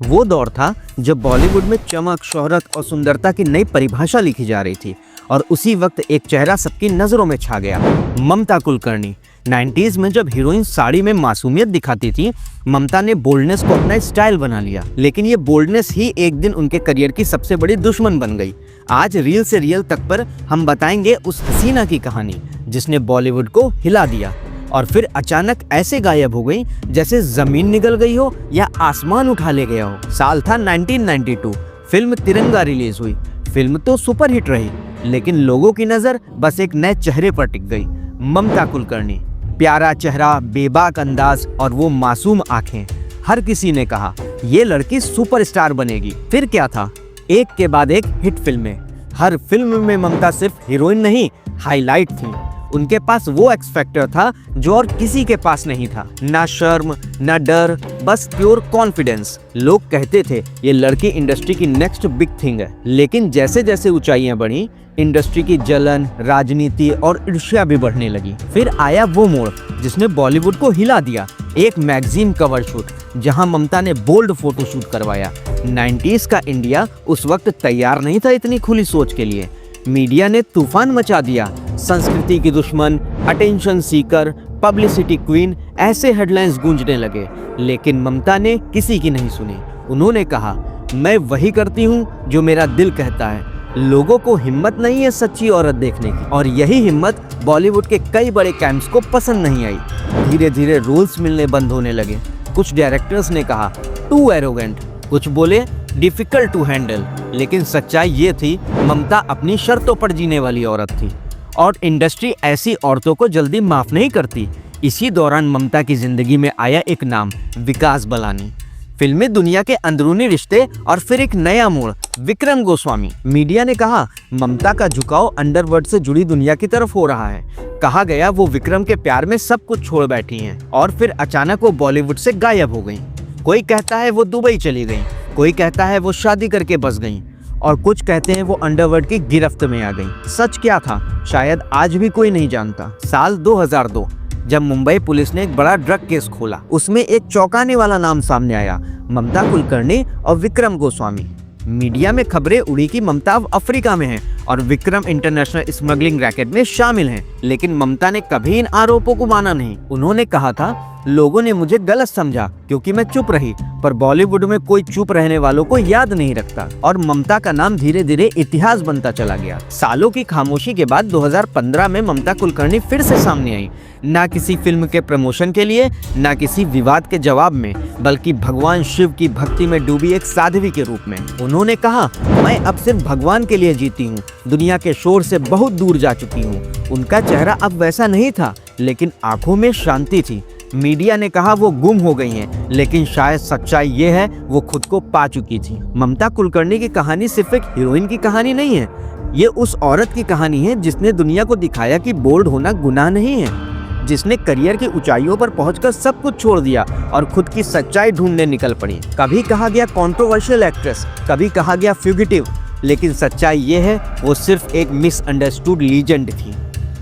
वो दौर था जब बॉलीवुड में चमक, शोहरत और सुंदरता की नई परिभाषा लिखी जा रही थी और उसी वक्त एक चेहरा सबकी नजरों में छा गया, ममता कुलकर्णी। 90s में जब हीरोइन साड़ी में मासूमियत दिखाती थी, ममता ने बोल्डनेस को अपना स्टाइल बना लिया। लेकिन ये बोल्डनेस ही एक दिन उनके करियर की सबसे बड़ी दुश्मन बन गई। आज रील से रियल तक पर हम बताएंगे उस हसीना की कहानी जिसने बॉलीवुड को हिला दिया और फिर अचानक ऐसे गायब हो गई जैसे जमीन निगल गई हो या आसमान उठा ले गया हो। साल था 1992। फिल्म तिरंगा रिलीज हुई। फिल्म तो सुपरहिट रही, लेकिन लोगों की नजर बस एक नए चेहरे पर टिक गई, ममता कुलकर्णी। प्यारा चेहरा, बेबाक अंदाज और वो मासूम आंखें। हर किसी ने कहा ये लड़की सुपरस्टार बनेगी। फिर क्या था, एक के बाद एक हिट फिल्में। हर फिल्म में ममता सिर्फ हीरोइन नहीं, हाईलाइट थी। उनके पास वो एक्स फैक्टर था जो और किसी के पास नहीं था। ना शर्म, ना डर, बस प्योर कॉन्फिडेंस। लोग कहते थे ये लड़की इंडस्ट्री की नेक्स्ट बिग थिंग है। लेकिन जैसे जैसे ऊंचाइयां बढ़ी, इंडस्ट्री की जलन, राजनीति और ईर्ष्या भी बढ़ने लगी। फिर आया वो मोड़ जिसने बॉलीवुड को हिला दिया। एक मैगजीन कवर शूट जहां ममता ने बोल्ड फोटोशूट करवाया। 90s का इंडिया उस वक्त तैयार नहीं था इतनी खुली सोच के लिए। मीडिया ने तूफान मचा दिया। संस्कृति की दुश्मन, अटेंशन सीकर, पब्लिसिटी क्वीन, ऐसे हेडलाइंस गूंजने लगे। लेकिन ममता ने किसी की नहीं सुनी। उन्होंने कहा मैं वही करती हूँ जो मेरा दिल कहता है। लोगों को हिम्मत नहीं है सच्ची औरत देखने की, और यही हिम्मत बॉलीवुड के कई बड़े कैंप्स को पसंद नहीं आई। धीरे धीरे रोल्स मिलने बंद होने लगे। कुछ डायरेक्टर्स ने कहा टू एरोगेंट, कुछ बोले डिफिकल्ट टू हैंडल। लेकिन सच्चाई ये थी, ममता अपनी शर्तों पर जीने वाली औरत थी और इंडस्ट्री ऐसी औरतों को जल्दी माफ नहीं करती। इसी दौरान ममता की जिंदगी में आया एक नाम, विकास बलानी। फिल्मी दुनिया के अंदरूनी रिश्ते और फिर एक नया मोड़, विक्रम गोस्वामी। मीडिया ने कहा ममता का झुकाव अंडरवर्ल्ड से जुड़ी दुनिया की तरफ हो रहा है। कहा गया वो विक्रम के प्यार में सब कुछ छोड़ बैठी हैं और फिर अचानक वो बॉलीवुड से गायब हो गई। कोई कहता है वो दुबई चली गई, कोई कहता है वो शादी करके बस गई और कुछ कहते हैं वो अंडरवर्ल्ड की गिरफ्त में आ गई। सच क्या था शायद आज भी कोई नहीं जानता। साल 2002 जब मुंबई पुलिस ने एक बड़ा ड्रग केस खोला, उसमें एक चौंकाने वाला नाम सामने आया, ममता कुलकर्णी और विक्रम गोस्वामी। मीडिया में खबरें उड़ी कि ममता अब अफ्रीका में है और विक्रम इंटरनेशनल स्मगलिंग रैकेट में शामिल हैं। लेकिन ममता ने कभी इन आरोपों को माना नहीं। उन्होंने कहा था लोगों ने मुझे गलत समझा क्योंकि मैं चुप रही, पर बॉलीवुड में कोई चुप रहने वालों को याद नहीं रखता। और ममता का नाम धीरे धीरे इतिहास बनता चला गया। सालों की खामोशी के बाद 2015 में ममता कुलकर्णी फिर से सामने आई, ना किसी फिल्म के प्रमोशन के लिए, ना किसी विवाद के जवाब में, बल्कि भगवान शिव की भक्ति में डूबी एक साध्वी के रूप में। उन्होंने कहा मैं अब सिर्फ भगवान के लिए जीती हूँ, दुनिया के शोर से बहुत दूर जा चुकी हूँ। उनका चेहरा अब वैसा नहीं था, लेकिन आंखों में शांति थी। मीडिया ने कहा वो गुम हो गई हैं, लेकिन शायद सच्चाई ये है वो खुद को पा चुकी थी। ममता कुलकर्णी की कहानी सिर्फ एक हीरोइन की कहानी नहीं है, ये उस औरत की कहानी है जिसने दुनिया को दिखाया कि बोल्ड होना गुनाह नहीं है, जिसने करियर की ऊंचाइयों पर पहुंचकर सब कुछ छोड़ दिया और खुद की सच्चाई ढूंढने निकल पड़ी। कभी कहा गया कंट्रोवर्शियल एक्ट्रेस, कभी कहा गया फ्यूगिटिव, लेकिन सच्चाई ये है वो सिर्फ एक मिसअंडरस्टूड लीजेंड थी।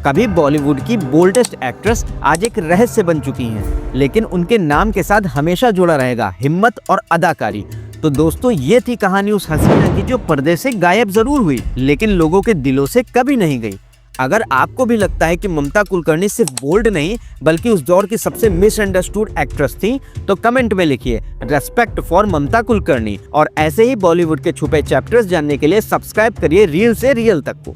कभी बॉलीवुड की बोल्डेस्ट एक्ट्रेस आज एक रहस्य बन चुकी हैं, लेकिन उनके नाम के साथ हमेशा जुड़ा रहेगा हिम्मत और अदाकारी। तो दोस्तों ये थी कहानी उस हसीना की जो पर्दे से गायब जरूर हुई, लेकिन लोगों के दिलों से कभी नहीं गई। अगर आपको भी लगता है कि ममता कुलकर्णी सिर्फ बोल्ड नहीं बल्कि उस दौर की सबसे मिसअंडरस्टूड एक्ट्रेस थी, तो कमेंट में लिखिए रेस्पेक्ट फॉर ममता कुलकर्णी। और ऐसे ही बॉलीवुड के छुपे चैप्टर्स जानने के लिए सब्सक्राइब करिए रील से रियल तक को।